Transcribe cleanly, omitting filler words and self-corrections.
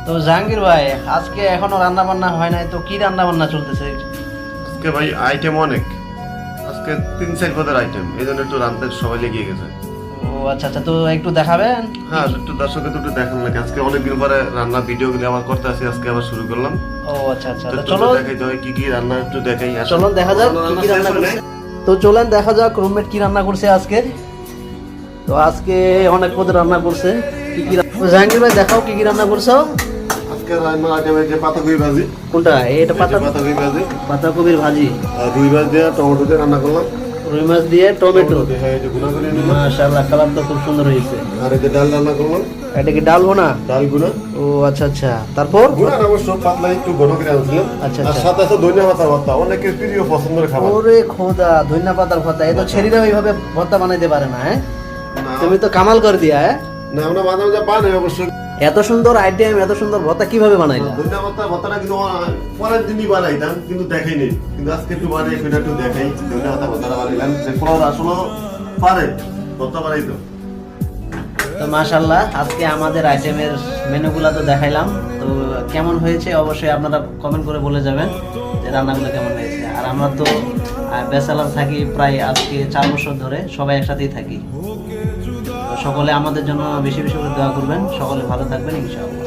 তো জাহাঙ্গীর ভাই আজকে এখনো রান্না বান্না হয় নাই, তো কি রান্না বান্না চলতেছে? আজকে ভাই আইটেম অনেক, আজকে 3-4 পদের আইটেম, এই জন্য একটু রান্নাতে সবাই লেগে গেছে। ও আচ্ছা আচ্ছা, তো একটু দেখাবেন? হ্যাঁ, একটু দর্শককে তো একটু দেখান নাকি, আজকে অনেকদিন পরে রান্না ভিডিওগুলো আবার করতে আসি, আজকে আবার শুরু করলাম। ও আচ্ছা আচ্ছা, তো তো একটু চলো দেখাই দাও কি কি রান্না একটু দেখাই। চলো দেখা যাক কি কি রান্না করছে। তো চলেন দেখা যাক রুমমেট কি রান্না করছে আজকে। তো আজকে অনেক পদের রান্না করছে। কি কি তো জাহাঙ্গীর ভাই দেখাও কি কি রান্না করছো আজকে রান্না আইটেম যে পাতাকপি ভাজি। কোনটা? এটা পাতাকপি ভাজি, পাতাকপির ভাজি, আর রুই মাছ দিয়ে টমেটো দিয়ে রান্না করলাম। রুই মাছ দিয়ে টমেটো। হ্যাঁ, এটা গুনা করে নিলাম। মাশাআল্লাহ, কালার তো খুব সুন্দর হয়েছে। আর এই যে ডাল রান্না করলাম। এটা কি ডাল ভুনা? ডাল গুনা। ও আচ্ছা আচ্ছা, তারপর গুনা অবশ্য পাতলা একটু ঘন করে আনছিলাম। আচ্ছা, আর আচ্ছা। সাথে আছে ধনিয়া পাতা ভর্তা, অনেকের প্রিয় পছন্দের খাবার। ওরে খোদা, ধনিয়া পাতার ভর্তা! এ তো ছেলেরা ওইভাবে ভর্তা বানাইতে পারে না। হ্যাঁ, না, তুমি তো কামাল করে দিয়া। হ্যাঁ, না আমরা মাঝে মাঝে বানাই অবশ্য। এত সুন্দর আইটেম, এত সুন্দর ভর্তা কিভাবে বানাইলা? ধনিয়া পাতা ভর্তাটা কিন্তু পরের দিনই বানাইতাম, কিন্তু দেখাইনি। কিন্তু আজকে একটু বানাই, সেটা একটু দেখাই। ধনিয়া পাতা ভর্তাটা বানাইলাম, যে কোনো আসলে পারে ভর্তা বানাইতো। তো মাশাআল্লাহ, আজকে আমাদের আইটেমের মেনুগুলো তো দেখাইলাম। তো কেমন হয়েছে অবশ্যই আপনারা কমেন্ট করে বলে যাবেন যে রান্নাগুলো কেমন হয়েছে। আর আমরা তো ব্যাচেলার থাকি প্রায় আজকে 4 বছর ধরে, সবাই একসাথেই থাকি। তো সকলে আমাদের জন্য বেশি বেশি করে দোয়া করবেন। সকলে ভালো থাকবেন ইনশাআল্লাহ।